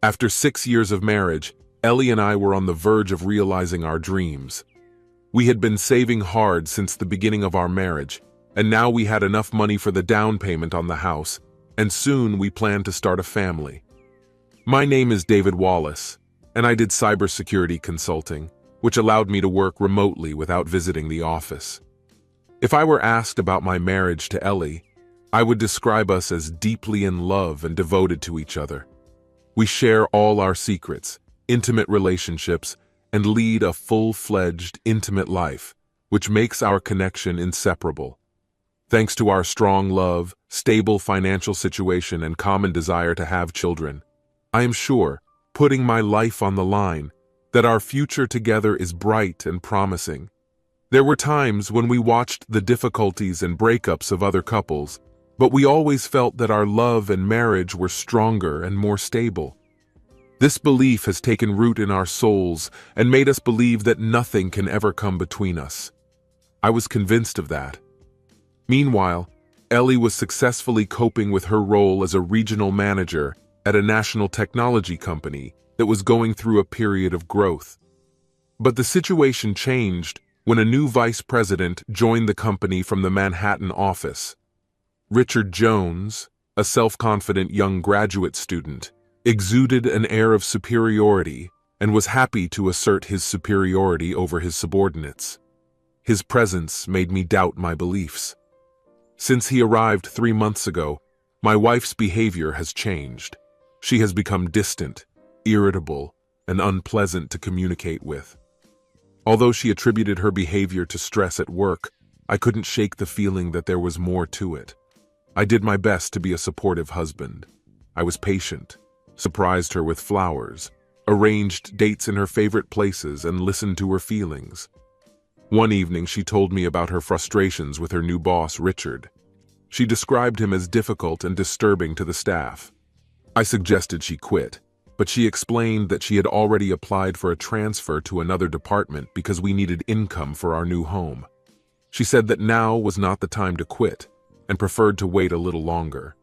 After 6 years of marriage, Ellie and I were on the verge of realizing our dreams. We had been saving hard since the beginning of our marriage, and now we had enough money for the down payment on the house, and soon we planned to start a family. My name is David Wallace, and I did cybersecurity consulting, which allowed me to work remotely without visiting the office. If I were asked about my marriage to Ellie, I would describe us as deeply in love and devoted to each other. We share all our secrets, intimate relationships, and lead a full-fledged, intimate life, which makes our connection inseparable. Thanks to our strong love, stable financial situation, and common desire to have children, I am sure, putting my life on the line, that our future together is bright and promising. There were times when we watched the difficulties and breakups of other couples, but we always felt that our love and marriage were stronger and more stable. This belief has taken root in our souls and made us believe that nothing can ever come between us. I was convinced of that. Meanwhile, Ellie was successfully coping with her role as a regional manager at a national technology company that was going through a period of growth. But the situation changed when a new vice president joined the company from the Manhattan office. Richard Jones, a self-confident young graduate student, exuded an air of superiority and was happy to assert his superiority over his subordinates. His presence made me doubt my beliefs. Since he arrived 3 months ago, my wife's behavior has changed. She has become distant, irritable, and unpleasant to communicate with. Although she attributed her behavior to stress at work, I couldn't shake the feeling that there was more to it. I did my best to be a supportive husband. I was patient, surprised her with flowers, arranged dates in her favorite places, and listened to her feelings. One evening, she told me about her frustrations with her new boss, Richard. She described him as difficult and disturbing to the staff. I suggested she quit, but she explained that she had already applied for a transfer to another department because we needed income for our new home. She said that now was not the time to quit and preferred to wait a little longer.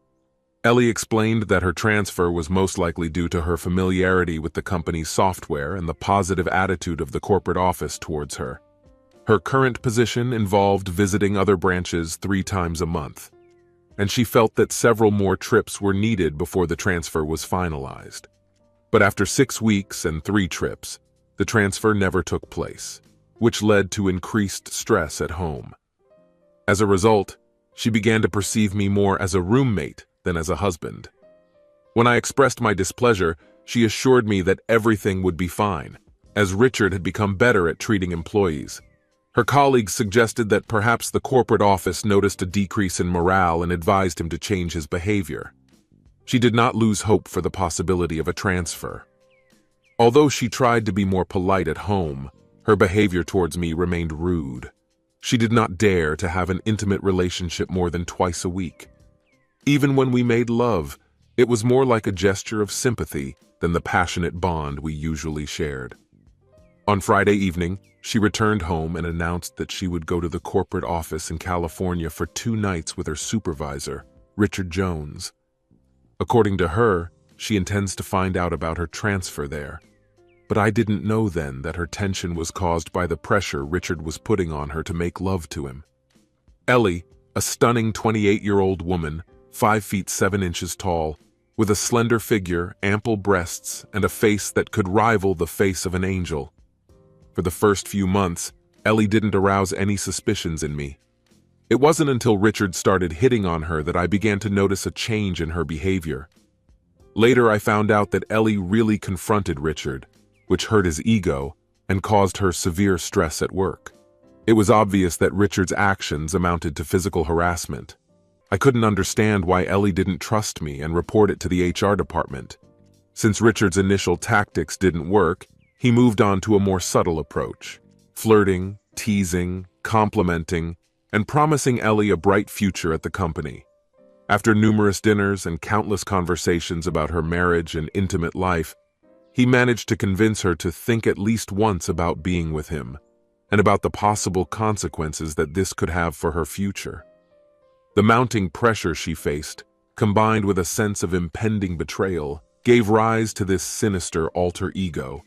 Ellie explained that her transfer was most likely due to her familiarity with the company's software and the positive attitude of the corporate office towards her. Her current position involved visiting other branches 3 times a month, and she felt that several more trips were needed before the transfer was finalized. But after 6 weeks and 3 trips, the transfer never took place, which led to increased stress at home. As a result, she began to perceive me more as a roommate than as a husband. When I expressed my displeasure, she assured me that everything would be fine, as Richard had become better at treating employees. Her colleagues suggested that perhaps the corporate office noticed a decrease in morale and advised him to change his behavior. She did not lose hope for the possibility of a transfer. Although she tried to be more polite at home, her behavior towards me remained rude. She did not dare to have an intimate relationship more than twice a week. Even when we made love, it was more like a gesture of sympathy than the passionate bond we usually shared. On Friday evening, she returned home and announced that she would go to the corporate office in California for 2 nights with her supervisor, Richard Jones. According to her, she intends to find out about her transfer there. But I didn't know then that her tension was caused by the pressure Richard was putting on her to make love to him. Ellie, a stunning 28-year-old woman, 5 feet 7 inches tall, with a slender figure, ample breasts, and a face that could rival the face of an angel. For the first few months, Ellie didn't arouse any suspicions in me. It wasn't until Richard started hitting on her that I began to notice a change in her behavior. Later, I found out that Ellie really confronted Richard, which hurt his ego and caused her severe stress at work. It was obvious that Richard's actions amounted to physical harassment. I couldn't understand why Ellie didn't trust me and report it to the HR department. Since Richard's initial tactics didn't work, he moved on to a more subtle approach, flirting, teasing, complimenting, and promising Ellie a bright future at the company. After numerous dinners and countless conversations about her marriage and intimate life, he managed to convince her to think at least once about being with him, and about the possible consequences that this could have for her future. The mounting pressure she faced, combined with a sense of impending betrayal, gave rise to this sinister alter ego.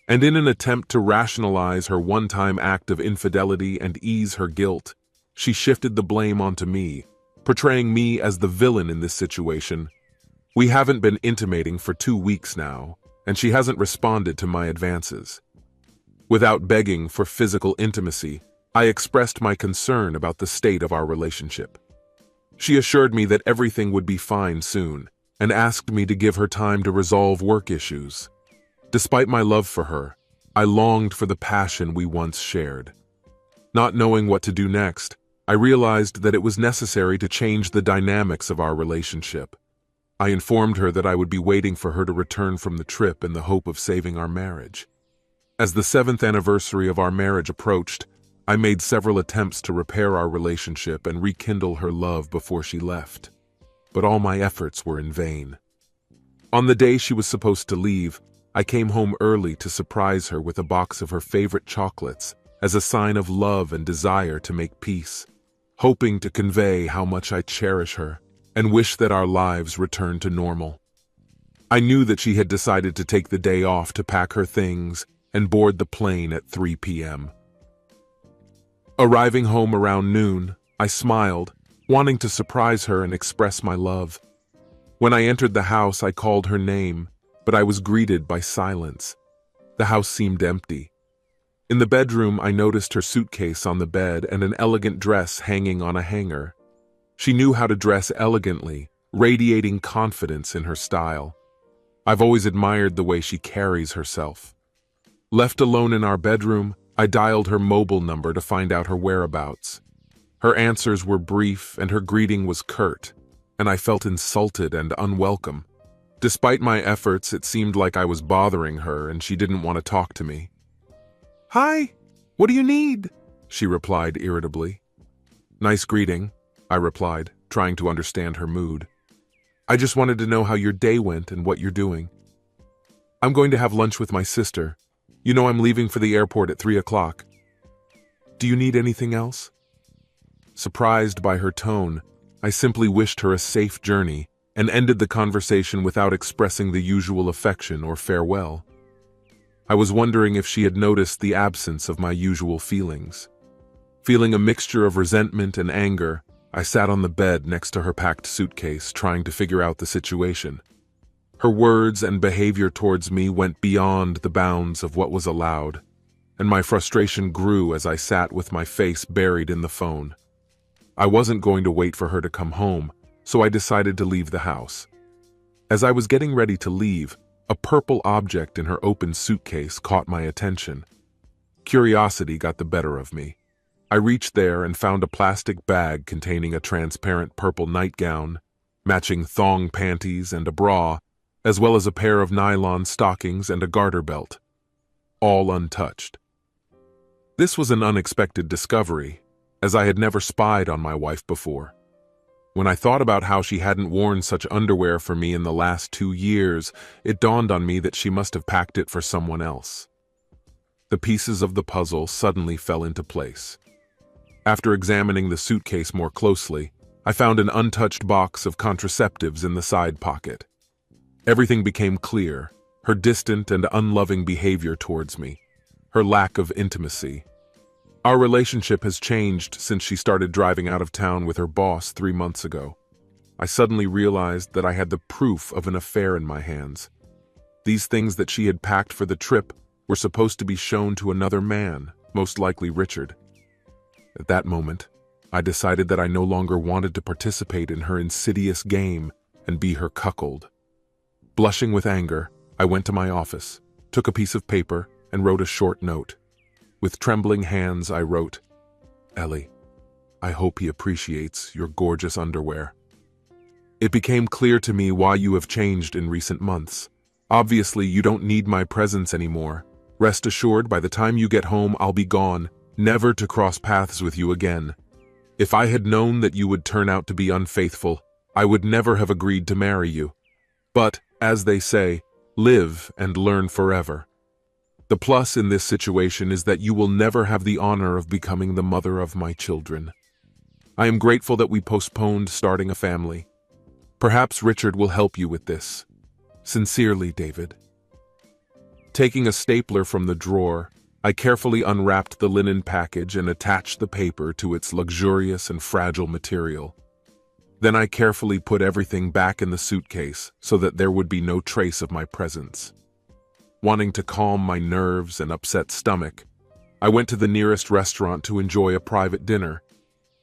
And in an attempt to rationalize her one-time act of infidelity and ease her guilt, she shifted the blame onto me, portraying me as the villain in this situation. We haven't been intimating for 2 weeks now, and she hasn't responded to my advances. Without begging for physical intimacy, I expressed my concern about the state of our relationship. She assured me that everything would be fine soon, and asked me to give her time to resolve work issues. Despite my love for her, I longed for the passion we once shared. Not knowing what to do next, I realized that it was necessary to change the dynamics of our relationship. I informed her that I would be waiting for her to return from the trip in the hope of saving our marriage. As the 7th anniversary of our marriage approached, I made several attempts to repair our relationship and rekindle her love before she left. But all my efforts were in vain. On the day she was supposed to leave, I came home early to surprise her with a box of her favorite chocolates as a sign of love and desire to make peace, hoping to convey how much I cherish her and wish that our lives returned to normal. I knew that she had decided to take the day off to pack her things and board the plane at 3 p.m. Arriving home around noon, I smiled, wanting to surprise her and express my love. When I entered the house, I called her name, but I was greeted by silence. The house seemed empty. In the bedroom, I noticed her suitcase on the bed and an elegant dress hanging on a hanger. She knew how to dress elegantly, radiating confidence in her style. I've always admired the way she carries herself. Left alone in our bedroom, I dialed her mobile number to find out her whereabouts. Her answers were brief and her greeting was curt, and I felt insulted and unwelcome. Despite my efforts, it seemed like I was bothering her and she didn't want to talk to me. "Hi, what do you need?" she replied irritably. "Nice greeting," I replied, trying to understand her mood. "I just wanted to know how your day went and what you're doing." "I'm going to have lunch with my sister. You know I'm leaving for the airport at 3 o'clock. Do you need anything else?" Surprised by her tone, I simply wished her a safe journey and ended the conversation without expressing the usual affection or farewell. I was wondering if she had noticed the absence of my usual feelings. Feeling a mixture of resentment and anger, I sat on the bed next to her packed suitcase, trying to figure out the situation. Her words and behavior towards me went beyond the bounds of what was allowed, and my frustration grew as I sat with my face buried in the phone. I wasn't going to wait for her to come home, so I decided to leave the house. As I was getting ready to leave, a purple object in her open suitcase caught my attention. Curiosity got the better of me. I reached there and found a plastic bag containing a transparent purple nightgown, matching thong panties and a bra, as well as a pair of nylon stockings and a garter belt, all untouched. This was an unexpected discovery, as I had never spied on my wife before. When I thought about how she hadn't worn such underwear for me in the last 2 years, it dawned on me that she must have packed it for someone else. The pieces of the puzzle suddenly fell into place. After examining the suitcase more closely, I found an untouched box of contraceptives in the side pocket. Everything became clear: her distant and unloving behavior towards me, her lack of intimacy. Our relationship has changed since she started driving out of town with her boss 3 months ago. I suddenly realized that I had the proof of an affair in my hands. These things that she had packed for the trip were supposed to be shown to another man, most likely Richard. At that moment, I decided that I no longer wanted to participate in her insidious game and be her cuckold. Blushing with anger, I went to my office, took a piece of paper, and wrote a short note. With trembling hands, I wrote, "Ellie, I hope he appreciates your gorgeous underwear. It became clear to me why you have changed in recent months. Obviously, you don't need my presence anymore. Rest assured, by the time you get home, I'll be gone, never to cross paths with you again. If I had known that you would turn out to be unfaithful, I would never have agreed to marry you. But, as they say, live and learn forever. The plus in this situation is that you will never have the honor of becoming the mother of my children. I am grateful that we postponed starting a family. Perhaps Richard will help you with this. Sincerely, David. Taking a stapler from the drawer, I carefully unwrapped the linen package and attached the paper to its luxurious and fragile material. Then I carefully put everything back in the suitcase so that there would be no trace of my presence. Wanting to calm my nerves and upset stomach, I went to the nearest restaurant to enjoy a private dinner.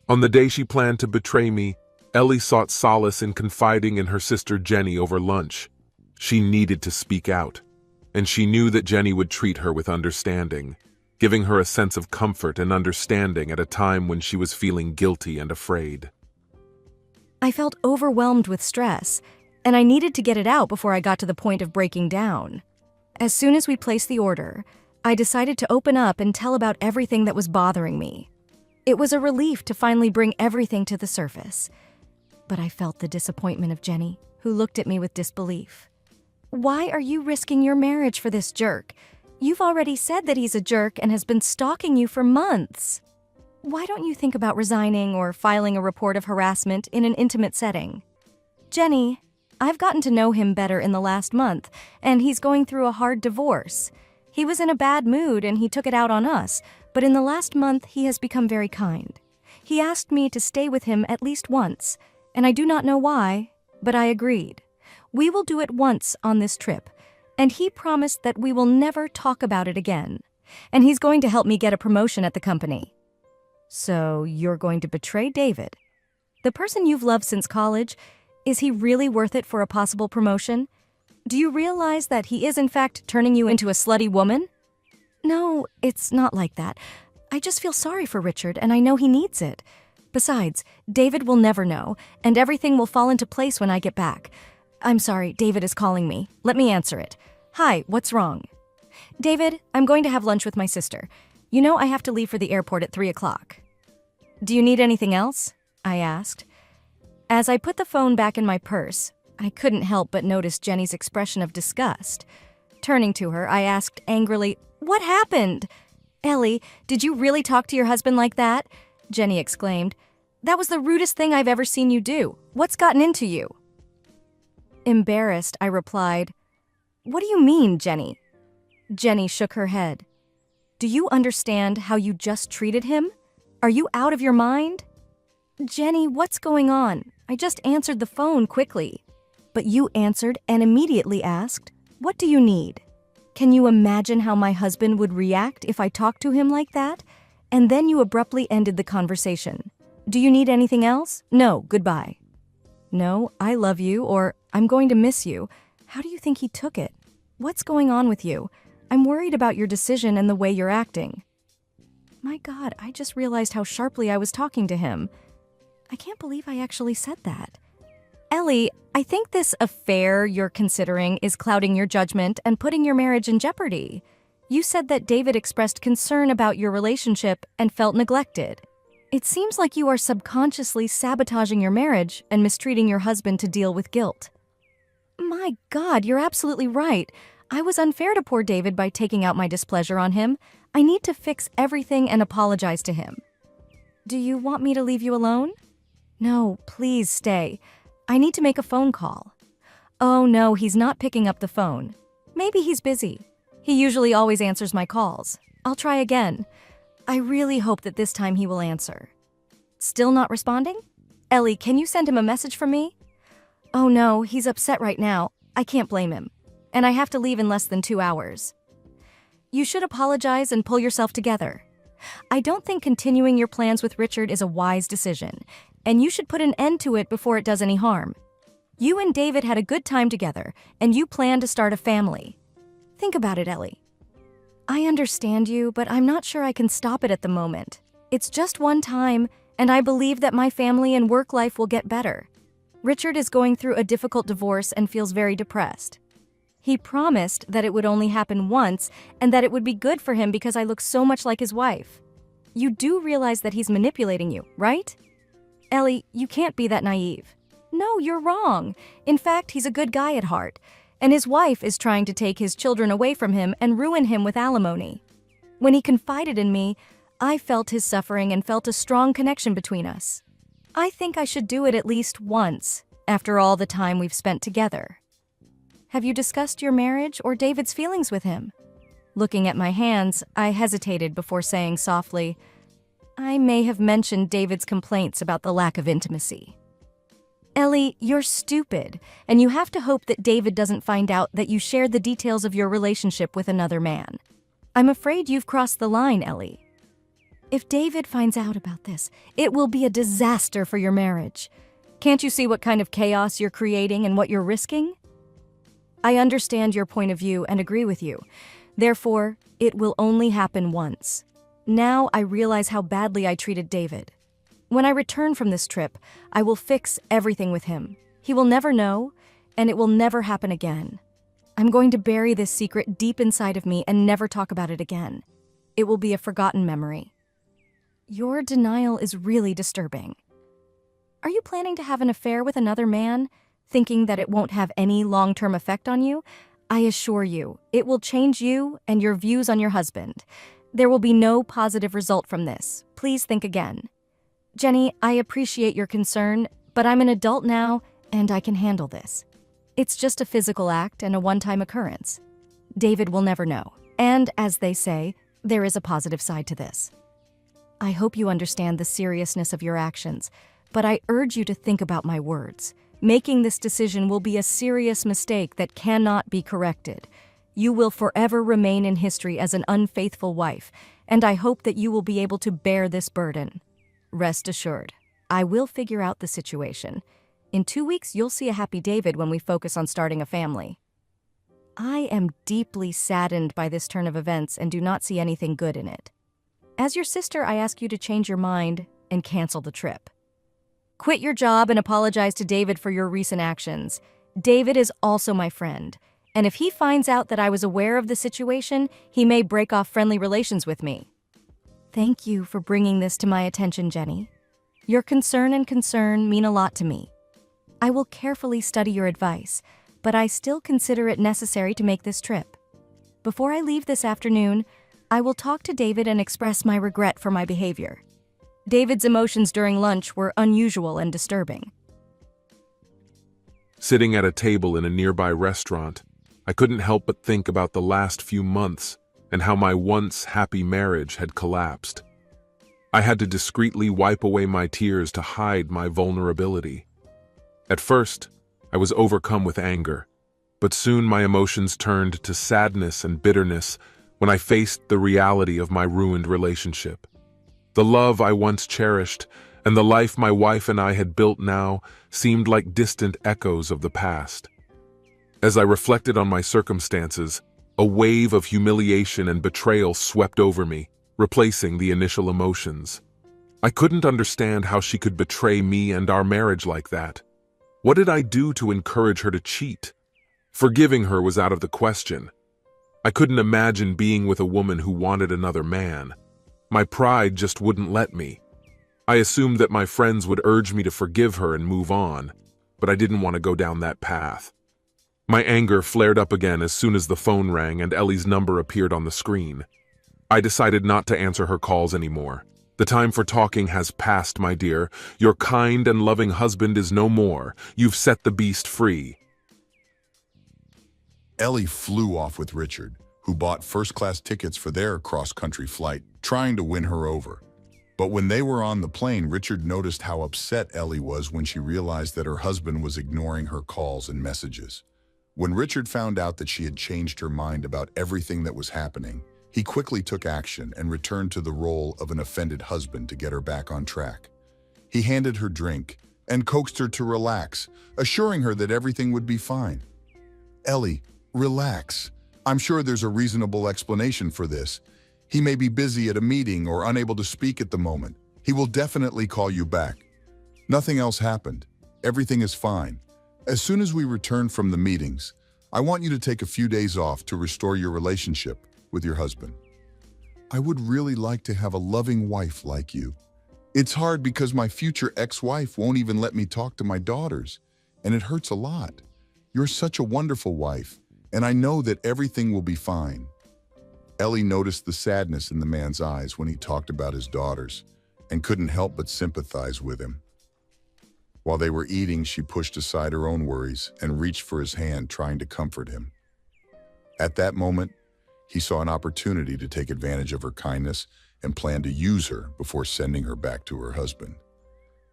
On the day she planned to betray me, Ellie sought solace in confiding in her sister Jenny over lunch. She needed to speak out, and she knew that Jenny would treat her with understanding, giving her a sense of comfort and understanding at a time when she was feeling guilty and afraid. I felt overwhelmed with stress, and I needed to get it out before I got to the point of breaking down. As soon as we placed the order, I decided to open up and tell about everything that was bothering me. It was a relief to finally bring everything to the surface. But I felt the disappointment of Jenny, who looked at me with disbelief. Why are you risking your marriage for this jerk? You've already said that he's a jerk and has been stalking you for months. Why don't you think about resigning or filing a report of harassment in an intimate setting? Jenny, I've gotten to know him better in the last month, and he's going through a hard divorce. He was in a bad mood and he took it out on us, but in the last month he has become very kind. He asked me to stay with him at least once, and I do not know why, but I agreed. We will do it once on this trip, and he promised that we will never talk about it again. And he's going to help me get a promotion at the company. So you're going to betray David? The person you've loved since college, is he really worth it for a possible promotion? Do you realize that he is in fact turning you into a slutty woman? No, it's not like that. I just feel sorry for Richard, and I know he needs it. Besides, David will never know, and everything will fall into place when I get back. I'm sorry, David is calling me. Let me answer it. Hi, what's wrong? David, I'm going to have lunch with my sister. You know I have to leave for the airport at 3 o'clock. Do you need anything else? I asked. As I put the phone back in my purse, I couldn't help but notice Jenny's expression of disgust. Turning to her, I asked angrily, "What happened?" "Ellie, did you really talk to your husband like that?" Jenny exclaimed. "That was the rudest thing I've ever seen you do. What's gotten into you?" Embarrassed, I replied, "What do you mean, Jenny?" Jenny shook her head. "Do you understand how you just treated him? Are you out of your mind?" "Jenny, what's going on? I just answered the phone quickly." "But you answered and immediately asked, 'What do you need?' Can you imagine how my husband would react if I talked to him like that? And then you abruptly ended the conversation. Do you need anything else? No, goodbye." "No, I love you," or "I'm going to miss you." How do you think he took it? What's going on with you? I'm worried about your decision and the way you're acting. My God, I just realized how sharply I was talking to him. I can't believe I actually said that. Ellie, I think this affair you're considering is clouding your judgment and putting your marriage in jeopardy. You said that David expressed concern about your relationship and felt neglected. It seems like you are subconsciously sabotaging your marriage and mistreating your husband to deal with guilt. My God, you're absolutely right. I was unfair to poor David by taking out my displeasure on him. I need to fix everything and apologize to him. Do you want me to leave you alone? No, please stay. I need to make a phone call. Oh no, he's not picking up the phone. Maybe he's busy. He usually always answers my calls. I'll try again. I really hope that this time he will answer. Still not responding? Ellie, can you send him a message from me? Oh no, he's upset right now. I can't blame him. And I have to leave in less than 2 hours. You should apologize and pull yourself together. I don't think continuing your plans with Richard is a wise decision, and you should put an end to it before it does any harm. You and David had a good time together, and you plan to start a family. Think about it, Ellie. I understand you, but I'm not sure I can stop it at the moment. It's just one time, and I believe that my family and work life will get better. Richard is going through a difficult divorce and feels very depressed. He promised that it would only happen once and that it would be good for him because I look so much like his wife. You do realize that he's manipulating you, right? Ellie, you can't be that naive. No, you're wrong. In fact, he's a good guy at heart, and his wife is trying to take his children away from him and ruin him with alimony. When he confided in me, I felt his suffering and felt a strong connection between us. I think I should do it at least once, after all the time we've spent together. Have you discussed your marriage or David's feelings with him? Looking at my hands, I hesitated before saying softly, I may have mentioned David's complaints about the lack of intimacy. Ellie, you're stupid, and you have to hope that David doesn't find out that you shared the details of your relationship with another man. I'm afraid you've crossed the line, Ellie. If David finds out about this, it will be a disaster for your marriage. Can't you see what kind of chaos you're creating and what you're risking? I understand your point of view and agree with you. Therefore, it will only happen once. Now I realize how badly I treated David. When I return from this trip, I will fix everything with him. He will never know, and it will never happen again. I'm going to bury this secret deep inside of me and never talk about it again. It will be a forgotten memory. Your denial is really disturbing. Are you planning to have an affair with another man, thinking that it won't have any long-term effect on you? I assure you, it will change you and your views on your husband. There will be no positive result from this. Please think again. Jenny, I appreciate your concern, but I'm an adult now and I can handle this. It's just a physical act and a one-time occurrence. David will never know. And as they say, there is a positive side to this. I hope you understand the seriousness of your actions, but I urge you to think about my words. Making this decision will be a serious mistake that cannot be corrected. You will forever remain in history as an unfaithful wife, and I hope that you will be able to bear this burden. Rest assured, I will figure out the situation. In 2 weeks, you'll see a happy David when we focus on starting a family. I am deeply saddened by this turn of events and do not see anything good in it. As your sister, I ask you to change your mind and cancel the trip. Quit your job and apologize to David for your recent actions. David is also my friend, and if he finds out that I was aware of the situation, he may break off friendly relations with me. Thank you for bringing this to my attention, Jenny. Your concern mean a lot to me. I will carefully study your advice, but I still consider it necessary to make this trip. Before I leave this afternoon, I will talk to David and express my regret for my behavior. David's emotions during lunch were unusual and disturbing. Sitting at a table in a nearby restaurant, I couldn't help but think about the last few months and how my once happy marriage had collapsed. I had to discreetly wipe away my tears to hide my vulnerability. At first, I was overcome with anger, but soon my emotions turned to sadness and bitterness when I faced the reality of my ruined relationship. The love I once cherished and the life my wife and I had built now seemed like distant echoes of the past. As I reflected on my circumstances, a wave of humiliation and betrayal swept over me, replacing the initial emotions. I couldn't understand how she could betray me and our marriage like that. What did I do to encourage her to cheat? Forgiving her was out of the question. I couldn't imagine being with a woman who wanted another man. My pride just wouldn't let me. I assumed that my friends would urge me to forgive her and move on, but I didn't want to go down that path. My anger flared up again as soon as the phone rang and Ellie's number appeared on the screen. I decided not to answer her calls anymore. The time for talking has passed, my dear. Your kind and loving husband is no more. You've set the beast free. Ellie flew off with Richard, who bought first-class tickets for their cross-country flight, trying to win her over. But when they were on the plane, Richard noticed how upset Ellie was when she realized that her husband was ignoring her calls and messages. When Richard found out that she had changed her mind about everything that was happening, he quickly took action and returned to the role of an offended husband to get her back on track. He handed her drink and coaxed her to relax, assuring her that everything would be fine. Ellie, relax. I'm sure there's a reasonable explanation for this. He may be busy at a meeting or unable to speak at the moment. He will definitely call you back. Nothing else happened. Everything is fine. As soon as we return from the meetings, I want you to take a few days off to restore your relationship with your husband. I would really like to have a loving wife like you. It's hard because my future ex-wife won't even let me talk to my daughters, and it hurts a lot. You're such a wonderful wife, and I know that everything will be fine. Ellie noticed the sadness in the man's eyes when he talked about his daughters and couldn't help but sympathize with him. While they were eating, she pushed aside her own worries and reached for his hand, trying to comfort him. At that moment, he saw an opportunity to take advantage of her kindness and planned to use her before sending her back to her husband.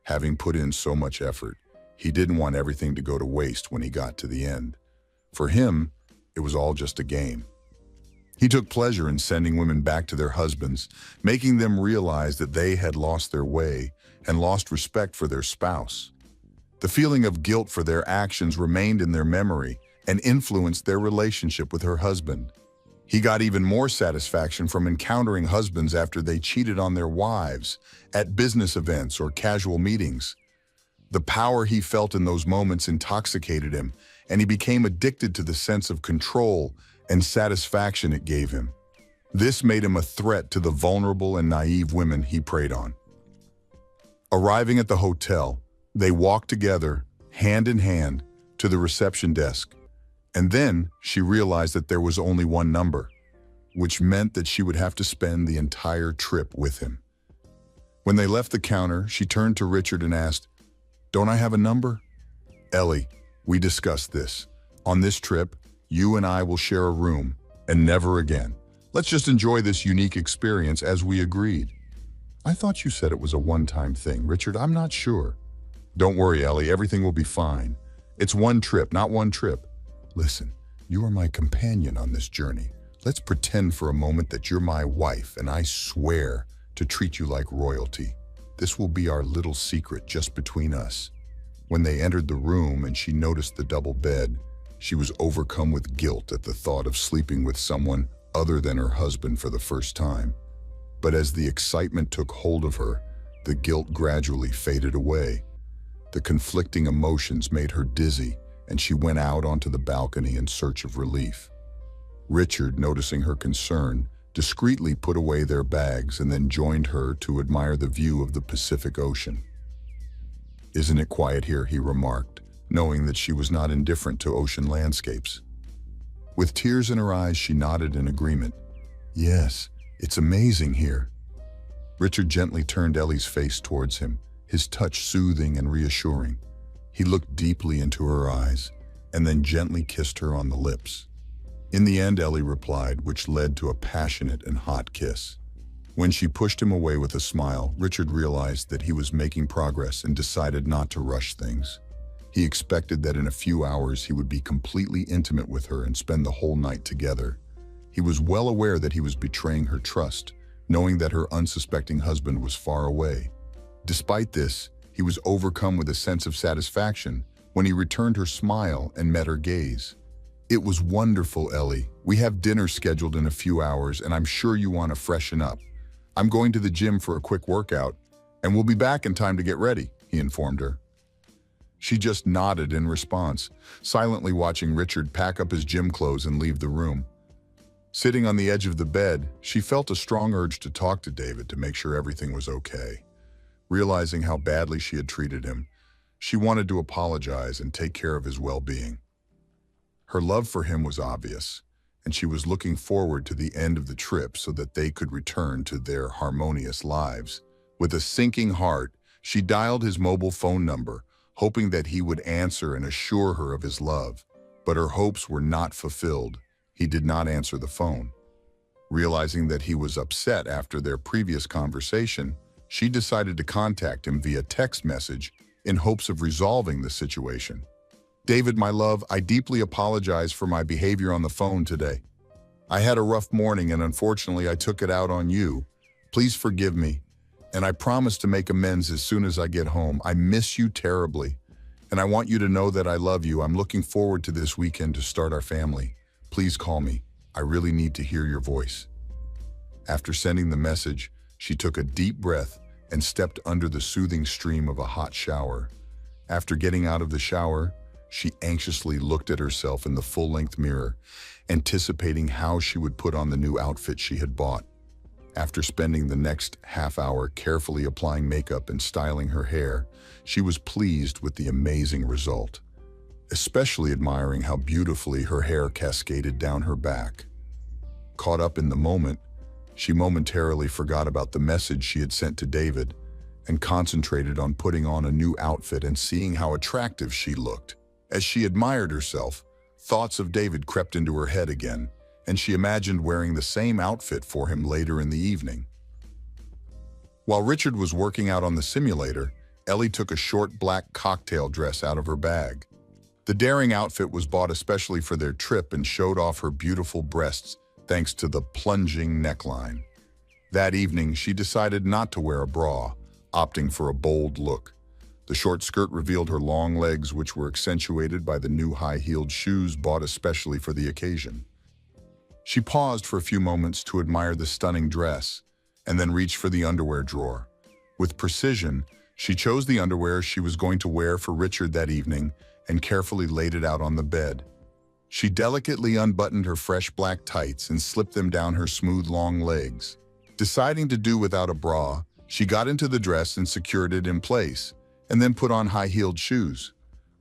Having put in so much effort, he didn't want everything to go to waste when he got to the end. For him, it was all just a game. He took pleasure in sending women back to their husbands, making them realize that they had lost their way and lost respect for their spouse. The feeling of guilt for their actions remained in their memory and influenced their relationship with her husband. He got even more satisfaction from encountering husbands after they cheated on their wives at business events or casual meetings. The power he felt in those moments intoxicated him, and he became addicted to the sense of control and satisfaction it gave him. This made him a threat to the vulnerable and naive women he preyed on. Arriving at the hotel, they walked together, hand in hand, to the reception desk. And then she realized that there was only one number, which meant that she would have to spend the entire trip with him. When they left the counter, she turned to Richard and asked, "Don't I have a number?" "Ellie, we discussed this. On this trip, you and I will share a room, and never again. Let's just enjoy this unique experience as we agreed." "I thought you said it was a one-time thing, Richard. I'm not sure." "Don't worry, Ellie, everything will be fine. It's one trip, not one trip. Listen, you are my companion on this journey. Let's pretend for a moment that you're my wife, and I swear to treat you like royalty. This will be our little secret just between us." When they entered the room and she noticed the double bed, she was overcome with guilt at the thought of sleeping with someone other than her husband for the first time. But as the excitement took hold of her, the guilt gradually faded away. The conflicting emotions made her dizzy, and she went out onto the balcony in search of relief. Richard, noticing her concern, discreetly put away their bags and then joined her to admire the view of the Pacific Ocean. "Isn't it quiet here?" he remarked, knowing that she was not indifferent to ocean landscapes. With tears in her eyes, she nodded in agreement. "Yes, it's amazing here." Richard gently turned Ellie's face towards him, his touch soothing and reassuring. He looked deeply into her eyes and then gently kissed her on the lips. In the end, Ellie replied, which led to a passionate and hot kiss. When she pushed him away with a smile, Richard realized that he was making progress and decided not to rush things. He expected that in a few hours he would be completely intimate with her and spend the whole night together. He was well aware that he was betraying her trust, knowing that her unsuspecting husband was far away. Despite this, he was overcome with a sense of satisfaction when he returned her smile and met her gaze. "It was wonderful, Ellie. We have dinner scheduled in a few hours, and I'm sure you want to freshen up. I'm going to the gym for a quick workout, and we'll be back in time to get ready," he informed her. She just nodded in response, silently watching Richard pack up his gym clothes and leave the room. Sitting on the edge of the bed, she felt a strong urge to talk to David to make sure everything was okay. Realizing how badly she had treated him, she wanted to apologize and take care of his well-being. Her love for him was obvious, and she was looking forward to the end of the trip so that they could return to their harmonious lives. With a sinking heart, she dialed his mobile phone number, hoping that he would answer and assure her of his love. But her hopes were not fulfilled. He did not answer the phone. Realizing that he was upset after their previous conversation, she decided to contact him via text message in hopes of resolving the situation. "David, my love, I deeply apologize for my behavior on the phone today. I had a rough morning and unfortunately I took it out on you. Please forgive me, and I promise to make amends as soon as I get home. I miss you terribly, and I want you to know that I love you. I'm looking forward to this weekend to start our family. Please call me. I really need to hear your voice." After sending the message, she took a deep breath and stepped under the soothing stream of a hot shower. After getting out of the shower, she anxiously looked at herself in the full-length mirror, anticipating how she would put on the new outfit she had bought. After spending the next half hour carefully applying makeup and styling her hair, she was pleased with the amazing result, especially admiring how beautifully her hair cascaded down her back. Caught up in the moment, she momentarily forgot about the message she had sent to David and concentrated on putting on a new outfit and seeing how attractive she looked. As she admired herself, thoughts of David crept into her head again, and she imagined wearing the same outfit for him later in the evening. While Richard was working out on the simulator, Ellie took a short black cocktail dress out of her bag. The daring outfit was bought especially for their trip and showed off her beautiful breasts thanks to the plunging neckline. That evening, she decided not to wear a bra, opting for a bold look. The short skirt revealed her long legs, which were accentuated by the new high-heeled shoes bought especially for the occasion. She paused for a few moments to admire the stunning dress, and then reached for the underwear drawer. With precision, she chose the underwear she was going to wear for Richard that evening and carefully laid it out on the bed. She delicately unbuttoned her fresh black tights and slipped them down her smooth long legs. Deciding to do without a bra, she got into the dress and secured it in place, and then put on high-heeled shoes.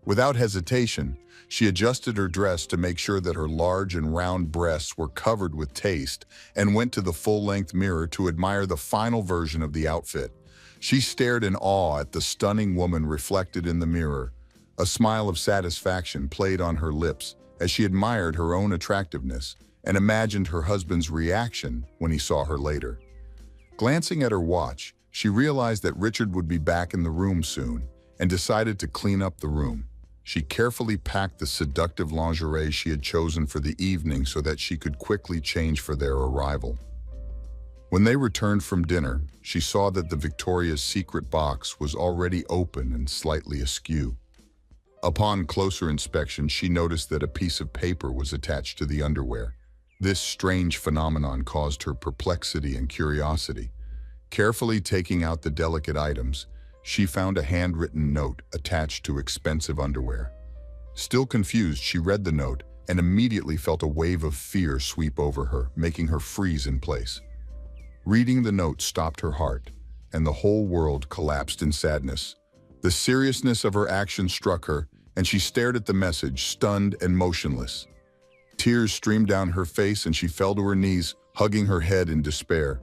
Without hesitation, she adjusted her dress to make sure that her large and round breasts were covered with taste and went to the full-length mirror to admire the final version of the outfit. She stared in awe at the stunning woman reflected in the mirror. A smile of satisfaction played on her lips as she admired her own attractiveness and imagined her husband's reaction when he saw her later. Glancing at her watch, she realized that Richard would be back in the room soon and decided to clean up the room. She carefully packed the seductive lingerie she had chosen for the evening so that she could quickly change for their arrival. When they returned from dinner, she saw that the Victoria's Secret box was already open and slightly askew. Upon closer inspection, she noticed that a piece of paper was attached to the underwear. This strange phenomenon caused her perplexity and curiosity. Carefully taking out the delicate items, she found a handwritten note attached to expensive underwear. Still confused, she read the note and immediately felt a wave of fear sweep over her, making her freeze in place. Reading the note stopped her heart, and the whole world collapsed in sadness. The seriousness of her action struck her, and she stared at the message, stunned and motionless. Tears streamed down her face, and she fell to her knees, hugging her head in despair.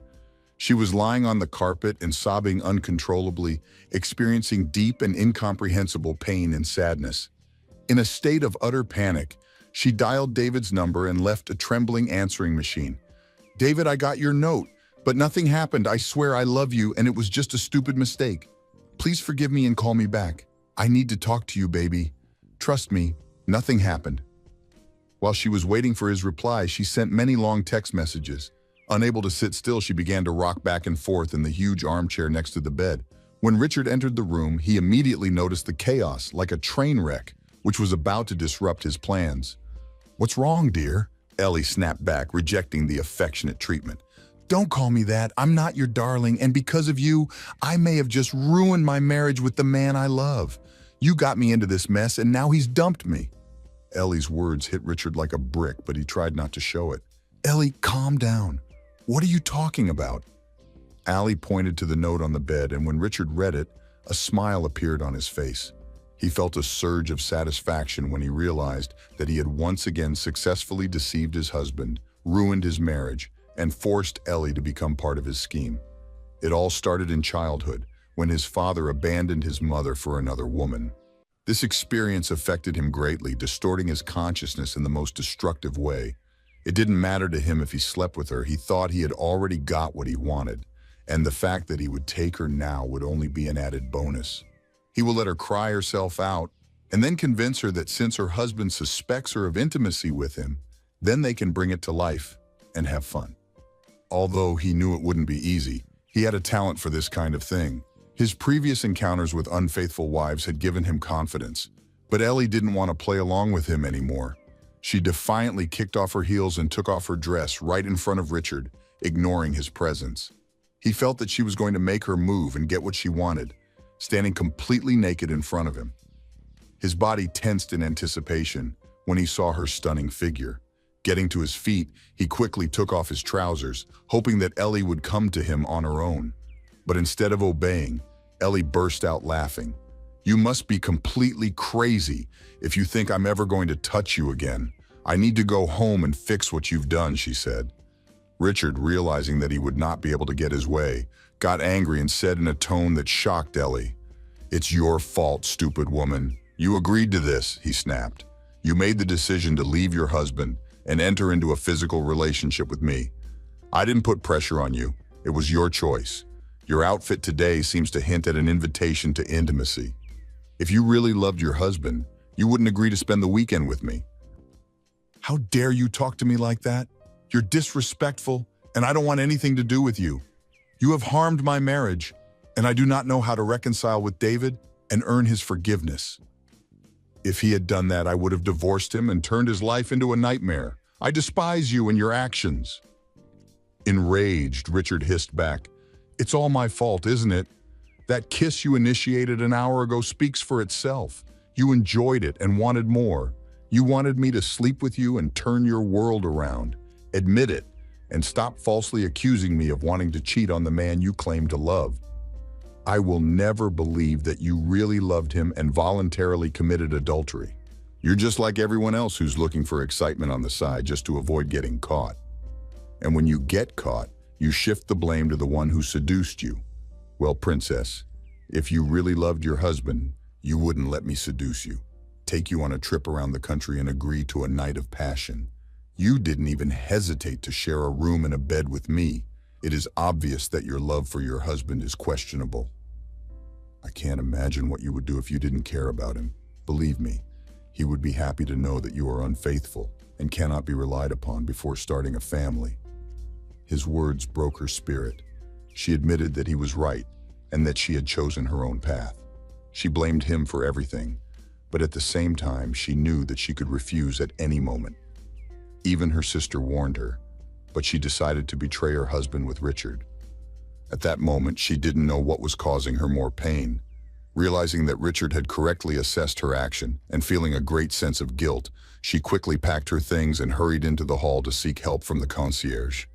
She was lying on the carpet and sobbing uncontrollably, experiencing deep and incomprehensible pain and sadness. In a state of utter panic, she dialed David's number and left a trembling answering machine. "David, I got your note, but nothing happened. I swear I love you, and it was just a stupid mistake. Please forgive me and call me back. I need to talk to you, baby. Trust me, nothing happened." While she was waiting for his reply, she sent many long text messages. Unable to sit still, she began to rock back and forth in the huge armchair next to the bed. When Richard entered the room, he immediately noticed the chaos, like a train wreck, which was about to disrupt his plans. "What's wrong, dear?" Ellie snapped back, rejecting the affectionate treatment. "Don't call me that. I'm not your darling, and because of you, I may have just ruined my marriage with the man I love. You got me into this mess, and now he's dumped me." Ellie's words hit Richard like a brick, but he tried not to show it. "Ellie, calm down. What are you talking about?" Allie pointed to the note on the bed, and when Richard read it, a smile appeared on his face. He felt a surge of satisfaction when he realized that he had once again successfully deceived his husband, ruined his marriage, and forced Ellie to become part of his scheme. It all started in childhood, when his father abandoned his mother for another woman. This experience affected him greatly, distorting his consciousness in the most destructive way. It didn't matter to him if he slept with her. He thought he had already got what he wanted, and the fact that he would take her now would only be an added bonus. He will let her cry herself out, and then convince her that since her husband suspects her of intimacy with him, then they can bring it to life and have fun. Although he knew it wouldn't be easy, he had a talent for this kind of thing. His previous encounters with unfaithful wives had given him confidence, but Ellie didn't want to play along with him anymore. She defiantly kicked off her heels and took off her dress right in front of Richard, ignoring his presence. He felt that she was going to make her move and get what she wanted, standing completely naked in front of him. His body tensed in anticipation when he saw her stunning figure. Getting to his feet, he quickly took off his trousers, hoping that Ellie would come to him on her own. But instead of obeying, Ellie burst out laughing. "You must be completely crazy if you think I'm ever going to touch you again. I need to go home and fix what you've done," she said. Richard, realizing that he would not be able to get his way, got angry and said in a tone that shocked Ellie, "It's your fault, stupid woman. You agreed to this," he snapped. "You made the decision to leave your husband and enter into a physical relationship with me. I didn't put pressure on you. It was your choice. Your outfit today seems to hint at an invitation to intimacy. If you really loved your husband, you wouldn't agree to spend the weekend with me." "How dare you talk to me like that? You're disrespectful, and I don't want anything to do with you. You have harmed my marriage, and I do not know how to reconcile with David and earn his forgiveness. If he had done that, I would have divorced him and turned his life into a nightmare. I despise you and your actions." Enraged, Richard hissed back, "It's all my fault, isn't it? That kiss you initiated an hour ago speaks for itself. You enjoyed it and wanted more. You wanted me to sleep with you and turn your world around. Admit it, and stop falsely accusing me of wanting to cheat on the man you claim to love. I will never believe that you really loved him and voluntarily committed adultery. You're just like everyone else who's looking for excitement on the side just to avoid getting caught. And when you get caught, you shift the blame to the one who seduced you. Well, princess, if you really loved your husband, you wouldn't let me seduce you, take you on a trip around the country and agree to a night of passion. You didn't even hesitate to share a room and a bed with me. It is obvious that your love for your husband is questionable. I can't imagine what you would do if you didn't care about him. Believe me, he would be happy to know that you are unfaithful and cannot be relied upon before starting a family." His words broke her spirit. She admitted that he was right and that she had chosen her own path. She blamed him for everything, but at the same time, she knew that she could refuse at any moment. Even her sister warned her, but she decided to betray her husband with Richard. At that moment, she didn't know what was causing her more pain. Realizing that Richard had correctly assessed her action and feeling a great sense of guilt, she quickly packed her things and hurried into the hall to seek help from the concierge.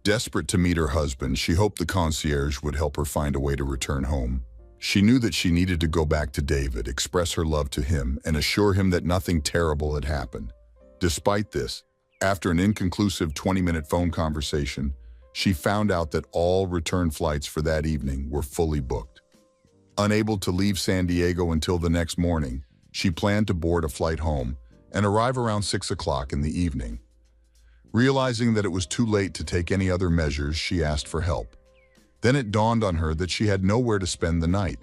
Desperate to meet her husband, she hoped the concierge would help her find a way to return home. She knew that she needed to go back to David, express her love to him, and assure him that nothing terrible had happened. Despite this, after an inconclusive 20-minute phone conversation, she found out that all return flights for that evening were fully booked. Unable to leave San Diego until the next morning, she planned to board a flight home and arrive around 6 o'clock in the evening. Realizing that it was too late to take any other measures, she asked for help. Then it dawned on her that she had nowhere to spend the night.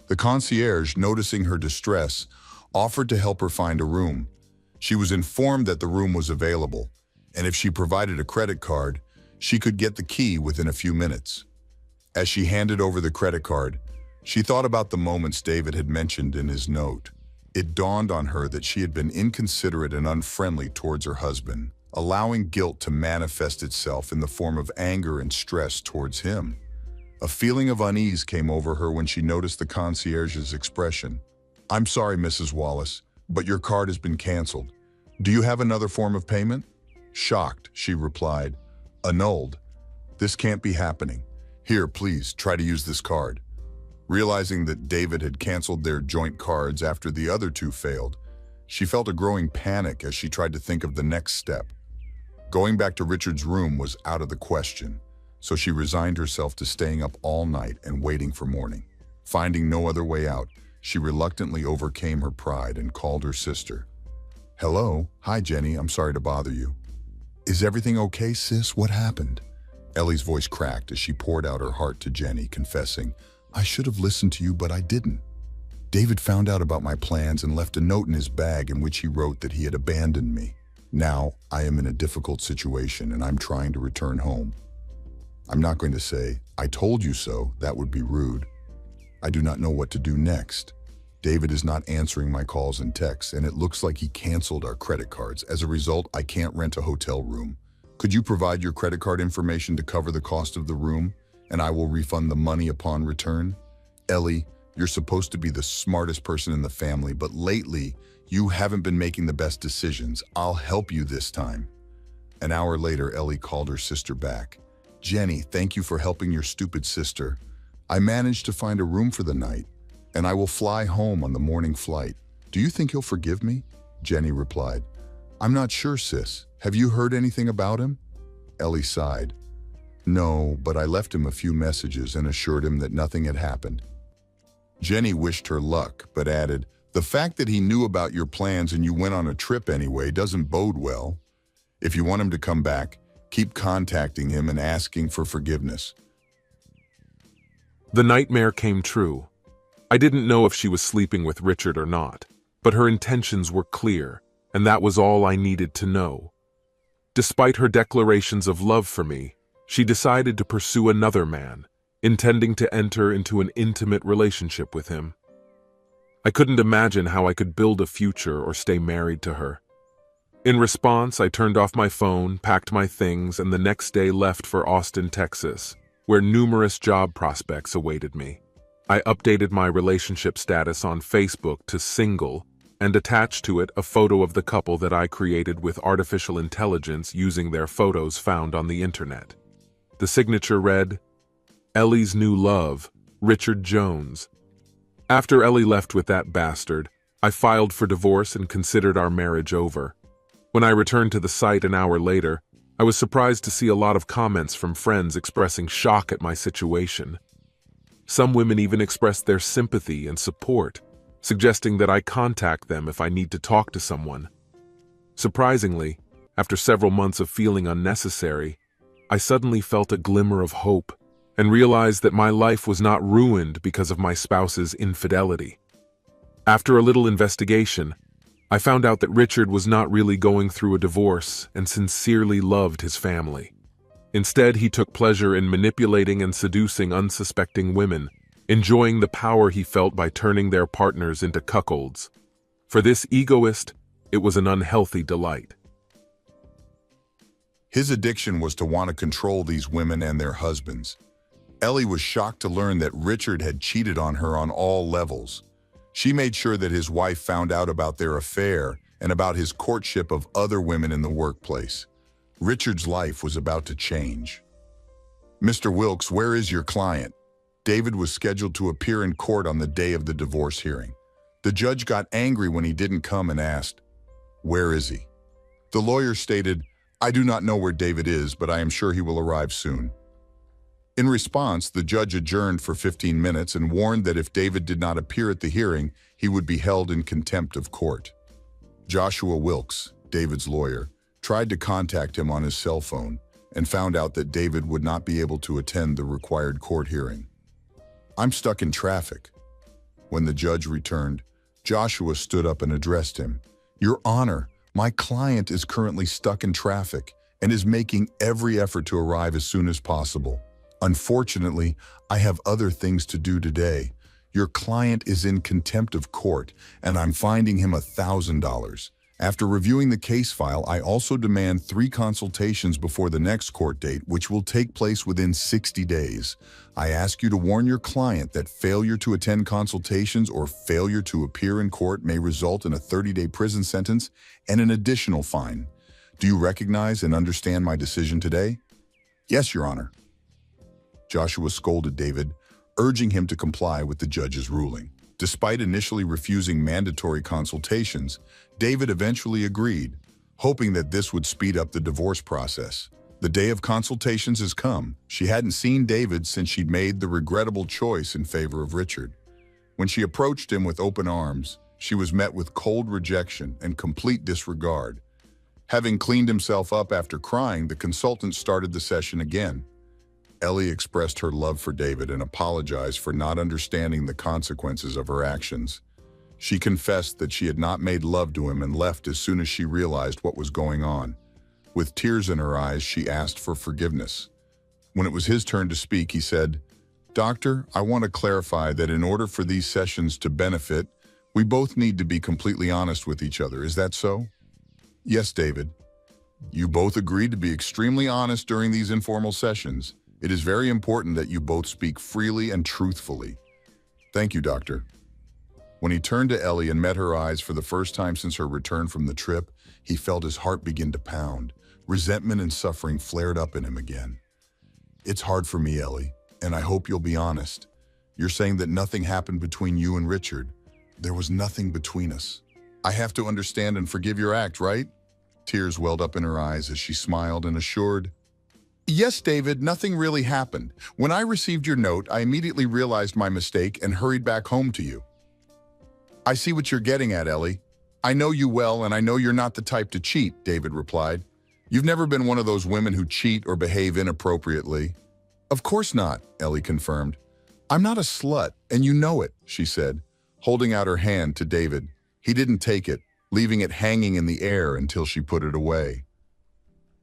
The concierge, noticing her distress, offered to help her find a room. She was informed that the room was available, and if she provided a credit card, she could get the key within a few minutes. As she handed over the credit card, she thought about the moments David had mentioned in his note. It dawned on her that she had been inconsiderate and unfriendly towards her husband, allowing guilt to manifest itself in the form of anger and stress towards him. A feeling of unease came over her when she noticed the concierge's expression. "I'm sorry, Mrs. Wallace, but your card has been canceled. Do you have another form of payment?" Shocked, she replied, "Annulled. This can't be happening. Here, please, try to use this card." Realizing that David had canceled their joint cards after the other two failed, she felt a growing panic as she tried to think of the next step. Going back to Richard's room was out of the question, so she resigned herself to staying up all night and waiting for morning. Finding no other way out, she reluctantly overcame her pride and called her sister. "Hello? Hi, Jenny. I'm sorry to bother you." "Is everything okay, sis? What happened?" Ellie's voice cracked as she poured out her heart to Jenny, confessing, "I should have listened to you, but I didn't. David found out about my plans and left a note in his bag in which he wrote that he had abandoned me. Now, I am in a difficult situation and I'm trying to return home. I'm not going to say, 'I told you so,' that would be rude. I do not know what to do next. David is not answering my calls and texts, and it looks like he canceled our credit cards. As a result, I can't rent a hotel room. Could you provide your credit card information to cover the cost of the room, and I will refund the money upon return? Ellie, you're supposed to be the smartest person in the family, but lately, you haven't been making the best decisions. I'll help you this time." An hour later, Ellie called her sister back. "Jenny, thank you for helping your stupid sister. I managed to find a room for the night, and I will fly home on the morning flight. Do you think he'll forgive me?" Jenny replied, "I'm not sure, sis. Have you heard anything about him?" Ellie sighed. No, but I left him a few messages and assured him that nothing had happened. Jenny wished her luck, but added, the fact that he knew about your plans and you went on a trip anyway doesn't bode well. If you want him to come back, keep contacting him and asking for forgiveness. The nightmare came true. I didn't know if she was sleeping with Richard or not, but her intentions were clear, and that was all I needed to know. Despite her declarations of love for me, she decided to pursue another man, intending to enter into an intimate relationship with him. I couldn't imagine how I could build a future or stay married to her. In response, I turned off my phone, packed my things, and the next day left for Austin, Texas, where numerous job prospects awaited me. I updated my relationship status on Facebook to single and attached to it a photo of the couple that I created with artificial intelligence using their photos found on the internet. The signature read, Ellie's new love, Richard Jones. After Ellie left with that bastard, I filed for divorce and considered our marriage over. When I returned to the site an hour later, I was surprised to see a lot of comments from friends expressing shock at my situation. Some women even expressed their sympathy and support, suggesting that I contact them if I need to talk to someone. Surprisingly, after several months of feeling unnecessary, I suddenly felt a glimmer of hope and realized that my life was not ruined because of my spouse's infidelity. After a little investigation, I found out that Richard was not really going through a divorce and sincerely loved his family. Instead, he took pleasure in manipulating and seducing unsuspecting women, enjoying the power he felt by turning their partners into cuckolds. For this egoist, it was an unhealthy delight. His addiction was to want to control these women and their husbands. Ellie was shocked to learn that Richard had cheated on her on all levels. She made sure that his wife found out about their affair and about his courtship of other women in the workplace. Richard's life was about to change. Mr. Wilkes, where is your client? David was scheduled to appear in court on the day of the divorce hearing. The judge got angry when he didn't come and asked, where is he? The lawyer stated, I do not know where David is, but I am sure he will arrive soon. In response, the judge adjourned for 15 minutes and warned that if David did not appear at the hearing, he would be held in contempt of court. Joshua Wilkes, David's lawyer, tried to contact him on his cell phone and found out that David would not be able to attend the required court hearing. I'm stuck in traffic. When the judge returned, Joshua stood up and addressed him. Your Honor, my client is currently stuck in traffic and is making every effort to arrive as soon as possible. Unfortunately, I have other things to do today. Your client is in contempt of court, and I'm finding him $1,000. After reviewing the case file, I also demand 3 consultations before the next court date, which will take place within 60 days. I ask you to warn your client that failure to attend consultations or failure to appear in court may result in a 30-day prison sentence and an additional fine. Do you recognize and understand my decision today? Yes, Your Honor. Joshua scolded David, urging him to comply with the judge's ruling. Despite initially refusing mandatory consultations, David eventually agreed, hoping that this would speed up the divorce process. The day of consultations has come. She hadn't seen David since she'd made the regrettable choice in favor of Richard. When she approached him with open arms, she was met with cold rejection and complete disregard. Having cleaned himself up after crying, the consultant started the session again. Ellie expressed her love for David and apologized for not understanding the consequences of her actions. She confessed that she had not made love to him and left as soon as she realized what was going on. With tears in her eyes, she asked for forgiveness. When it was his turn to speak, he said, Doctor, I want to clarify that in order for these sessions to benefit, we both need to be completely honest with each other. Is that so? Yes, David. You both agreed to be extremely honest during these informal sessions. It is very important that you both speak freely and truthfully. Thank you, Doctor. When he turned to Ellie and met her eyes for the first time since her return from the trip, he felt his heart begin to pound. Resentment and suffering flared up in him again. It's hard for me, Ellie, and I hope you'll be honest. You're saying that nothing happened between you and Richard. There was nothing between us. I have to understand and forgive your act, right? Tears welled up in her eyes as she smiled and assured, Yes, David, nothing really happened. When I received your note, I immediately realized my mistake and hurried back home to you. I see what you're getting at, Ellie. I know you well, and I know you're not the type to cheat, David replied. You've never been one of those women who cheat or behave inappropriately. Of course not, Ellie confirmed. I'm not a slut, and you know it, she said, holding out her hand to David. He didn't take it, leaving it hanging in the air until she put it away.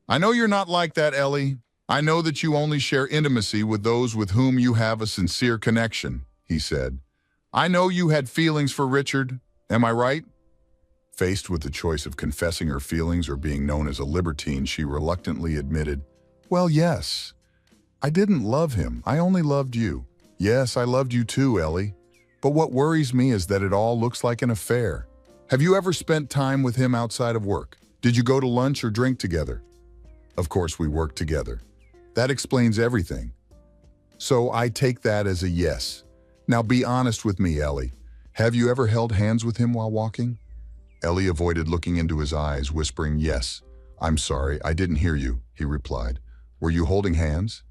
I know you're not like that, Ellie. I know that you only share intimacy with those with whom you have a sincere connection, he said. I know you had feelings for Richard. Am I right? Faced with the choice of confessing her feelings or being known as a libertine, she reluctantly admitted, Well, yes. I didn't love him. I only loved you. Yes, I loved you too, Ellie. But what worries me is that it all looks like an affair. Have you ever spent time with him outside of work? Did you go to lunch or drink together? Of course, we worked together. That explains everything. So I take that as a yes. Now be honest with me, Ellie. Have you ever held hands with him while walking? Ellie avoided looking into his eyes, whispering, Yes. I'm sorry, I didn't hear you, he replied. Were you holding hands?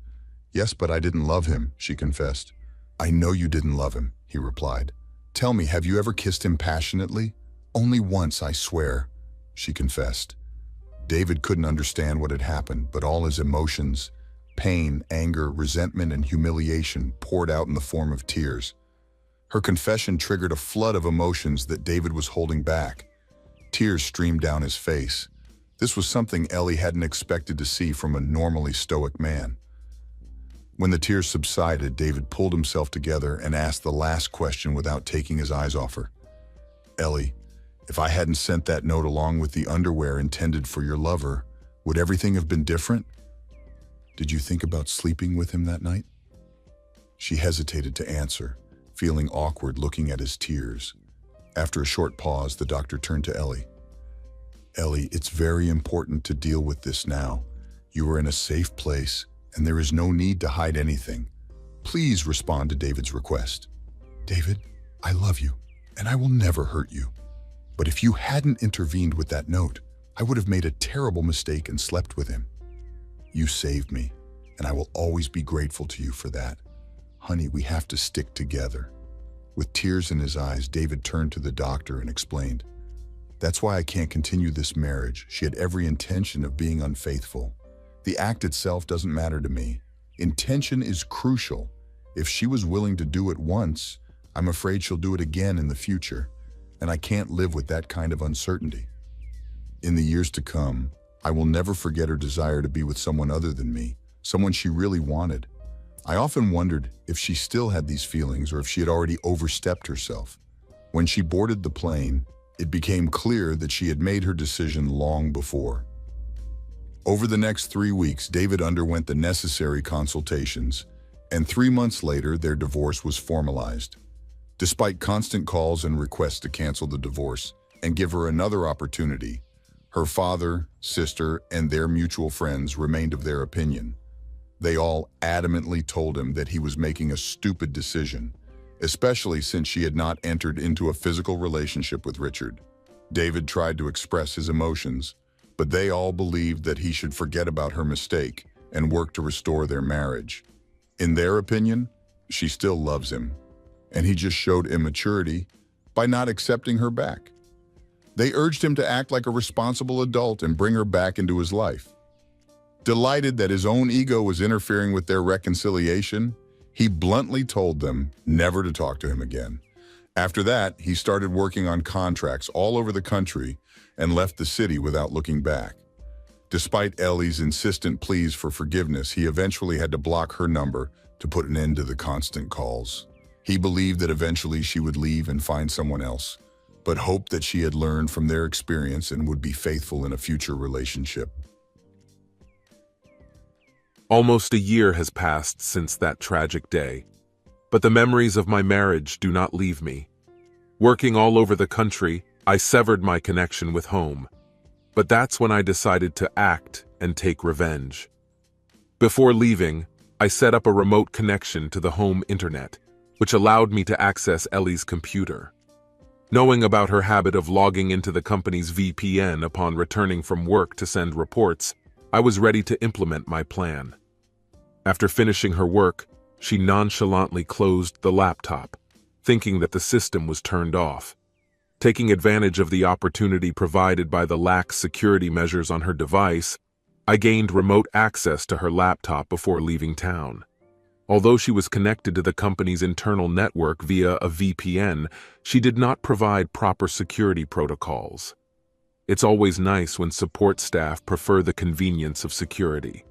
Yes, but I didn't love him, she confessed. I know you didn't love him, he replied. Tell me, have you ever kissed him passionately? Only once, I swear, she confessed. David couldn't understand what had happened, but all his emotions, pain, anger, resentment, and humiliation poured out in the form of tears. Her confession triggered a flood of emotions that David was holding back. Tears streamed down his face. This was something Ellie hadn't expected to see from a normally stoic man. When the tears subsided, David pulled himself together and asked the last question without taking his eyes off her. Ellie, if I hadn't sent that note along with the underwear intended for your lover, would everything have been different? Did you think about sleeping with him that night? She hesitated to answer, feeling awkward looking at his tears. After a short pause, the doctor turned to Ellie. Ellie, it's very important to deal with this now. You are in a safe place, and there is no need to hide anything. Please respond to David's request. David, I love you, and I will never hurt you. But if you hadn't intervened with that note, I would have made a terrible mistake and slept with him. You saved me, and I will always be grateful to you for that. Honey, we have to stick together. With tears in his eyes, David turned to the doctor and explained, That's why I can't continue this marriage. She had every intention of being unfaithful. The act itself doesn't matter to me. Intention is crucial. If she was willing to do it once, I'm afraid she'll do it again in the future, and I can't live with that kind of uncertainty. In the years to come, I will never forget her desire to be with someone other than me, someone she really wanted. I often wondered if she still had these feelings or if she had already overstepped herself. When she boarded the plane, it became clear that she had made her decision long before. Over the next 3 weeks, David underwent the necessary consultations, and 3 months later, their divorce was formalized. Despite constant calls and requests to cancel the divorce and give her another opportunity, her father, sister, and their mutual friends remained of their opinion. They all adamantly told him that he was making a stupid decision, especially since she had not entered into a physical relationship with Richard. David tried to express his emotions, but they all believed that he should forget about her mistake and work to restore their marriage. In their opinion, she still loves him, and he just showed immaturity by not accepting her back. They urged him to act like a responsible adult and bring her back into his life. Delighted that his own ego was interfering with their reconciliation, he bluntly told them never to talk to him again. After that, he started working on contracts all over the country and left the city without looking back. Despite Ellie's insistent pleas for forgiveness, he eventually had to block her number to put an end to the constant calls. He believed that eventually she would leave and find someone else, but hoped that she had learned from their experience and would be faithful in a future relationship. Almost a year has passed since that tragic day, but the memories of my marriage do not leave me. Working all over the country, I severed my connection with home. But that's when I decided to act and take revenge. Before leaving, I set up a remote connection to the home internet, which allowed me to access Ellie's computer. Knowing about her habit of logging into the company's VPN upon returning from work to send reports, I was ready to implement my plan. After finishing her work, she nonchalantly closed the laptop, thinking that the system was turned off. Taking advantage of the opportunity provided by the lax security measures on her device, I gained remote access to her laptop before leaving town. Although she was connected to the company's internal network via a VPN, she did not provide proper security protocols. It's always nice when support staff prefer the convenience of security.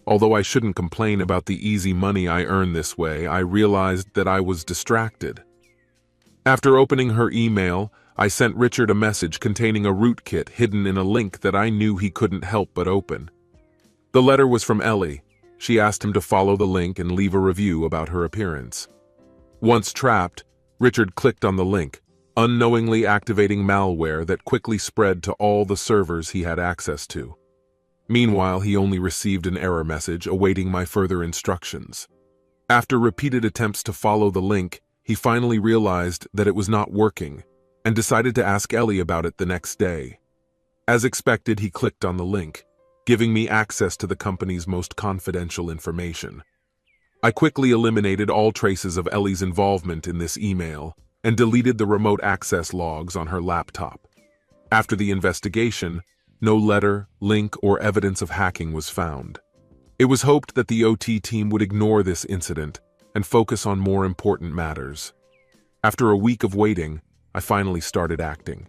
Although I shouldn't complain about the easy money I earn this way, I realized that I was distracted. After opening her email, I sent Richard a message containing a rootkit hidden in a link that I knew he couldn't help but open. The letter was from Ellie. She asked him to follow the link and leave a review about her appearance. Once trapped, Richard clicked on the link, unknowingly activating malware that quickly spread to all the servers he had access to. Meanwhile, he only received an error message awaiting my further instructions. After repeated attempts to follow the link, he finally realized that it was not working and decided to ask Ellie about it the next day. As expected, he clicked on the link, giving me access to the company's most confidential information. I quickly eliminated all traces of Ellie's involvement in this email and deleted the remote access logs on her laptop. After the investigation, no letter, link, or evidence of hacking was found. It was hoped that the OT team would ignore this incident and focus on more important matters. After a week of waiting, I finally started acting.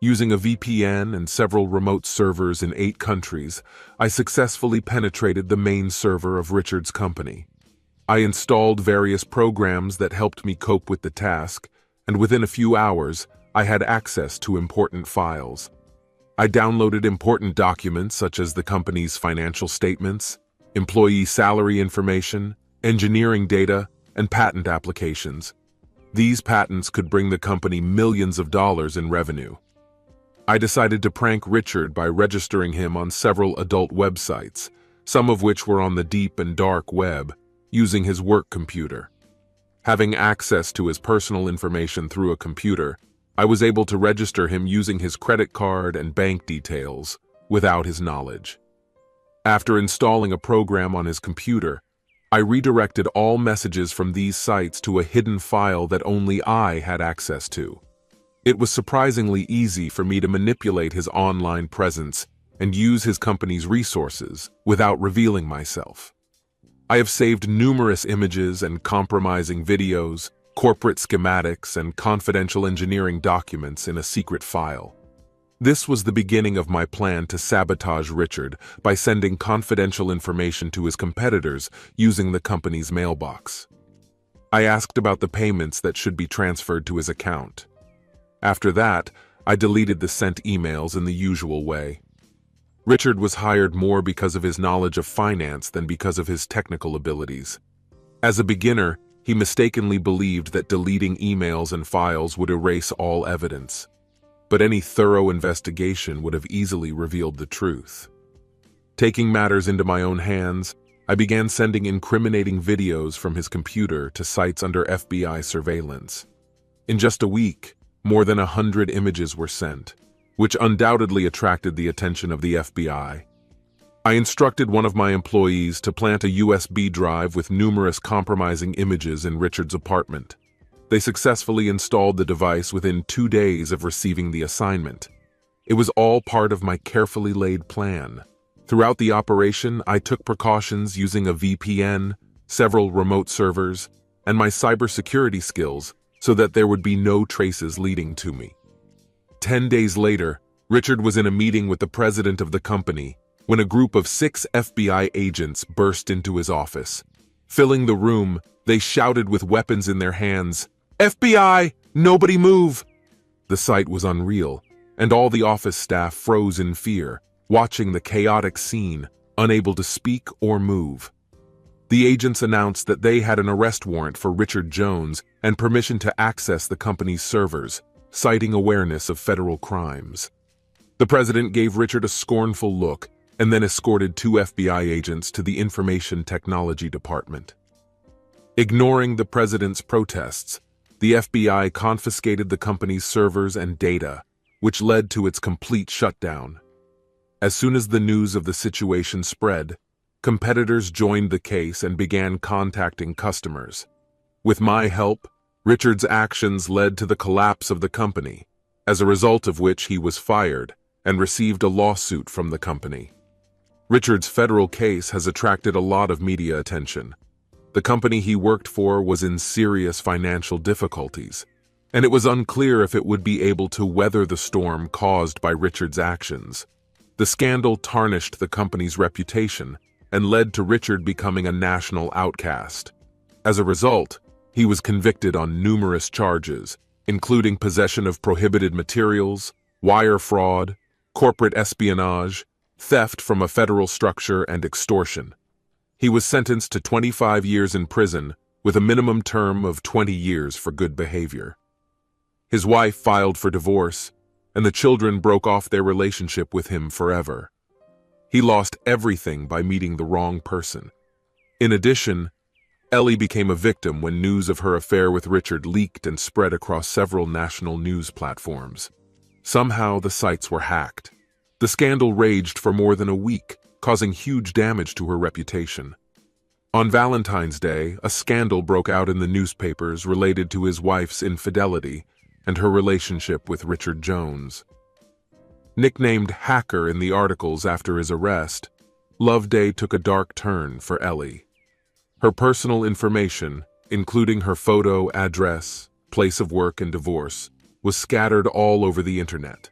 Using a VPN and several remote servers in 8 countries, I successfully penetrated the main server of Richard's company. I installed various programs that helped me cope with the task, and within a few hours, I had access to important files. I downloaded important documents such as the company's financial statements, employee salary information, engineering data, and patent applications. These patents could bring the company millions of dollars in revenue. I decided to prank Richard by registering him on several adult websites, some of which were on the deep and dark web, using his work computer. Having access to his personal information through a computer, I was able to register him using his credit card and bank details without his knowledge. After installing a program on his computer, I redirected all messages from these sites to a hidden file that only I had access to. It was surprisingly easy for me to manipulate his online presence and use his company's resources without revealing myself. I have saved numerous images and compromising videos, corporate schematics, and confidential engineering documents in a secret file. This was the beginning of my plan to sabotage Richard by sending confidential information to his competitors using the company's mailbox. I asked about the payments that should be transferred to his account. After that, I deleted the sent emails in the usual way. Richard was hired more because of his knowledge of finance than because of his technical abilities. As a beginner, he mistakenly believed that deleting emails and files would erase all evidence. But any thorough investigation would have easily revealed the truth. Taking matters into my own hands, I began sending incriminating videos from his computer to sites under FBI surveillance. In just a week, more than 100 images were sent, which undoubtedly attracted the attention of the FBI. I instructed one of my employees to plant a USB drive with numerous compromising images in Richard's apartment. They successfully installed the device within 2 days of receiving the assignment. It was all part of my carefully laid plan. Throughout the operation, I took precautions using a VPN, several remote servers, and my cybersecurity skills so that there would be no traces leading to me. 10 days later, Richard was in a meeting with the president of the company when a group of 6 FBI agents burst into his office. Filling the room, they shouted with weapons in their hands, "FBI, nobody move!" The sight was unreal, and all the office staff froze in fear, watching the chaotic scene, unable to speak or move. The agents announced that they had an arrest warrant for Richard Jones and permission to access the company's servers, citing awareness of federal crimes. The president gave Richard a scornful look and then escorted 2 FBI agents to the Information Technology Department. Ignoring the president's protests, the FBI confiscated the company's servers and data, which led to its complete shutdown. As soon as the news of the situation spread, competitors joined the case and began contacting customers. With my help, Richard's actions led to the collapse of the company, as a result of which he was fired and received a lawsuit from the company. Richard's federal case has attracted a lot of media attention. The company he worked for was in serious financial difficulties, and it was unclear if it would be able to weather the storm caused by Richard's actions. The scandal tarnished the company's reputation and led to Richard becoming a national outcast. As a result, he was convicted on numerous charges, including possession of prohibited materials, wire fraud, corporate espionage, theft from a federal structure, and extortion. He was sentenced to 25 years in prison with a minimum term of 20 years for good behavior. His wife filed for divorce, and the children broke off their relationship with him forever. He lost everything by meeting the wrong person. In addition, Ellie became a victim when news of her affair with Richard leaked and spread across several national news platforms. Somehow the sites were hacked. The scandal raged for more than a week, causing huge damage to her reputation. On Valentine's Day, a scandal broke out in the newspapers related to his wife's infidelity and her relationship with Richard Jones. Nicknamed Hacker in the articles after his arrest, Love Day took a dark turn for Ellie. Her personal information, including her photo, address, place of work, and divorce, was scattered all over the internet.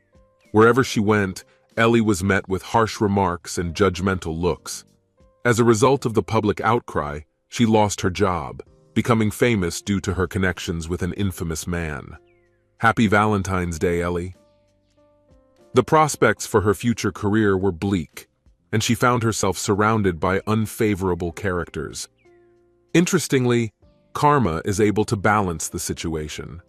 Wherever she went, Ellie was met with harsh remarks and judgmental looks. As a result of the public outcry, she lost her job, becoming famous due to her connections with an infamous man. Happy Valentine's Day, Ellie. The prospects for her future career were bleak, and she found herself surrounded by unfavorable characters. Interestingly, karma is able to balance the situation.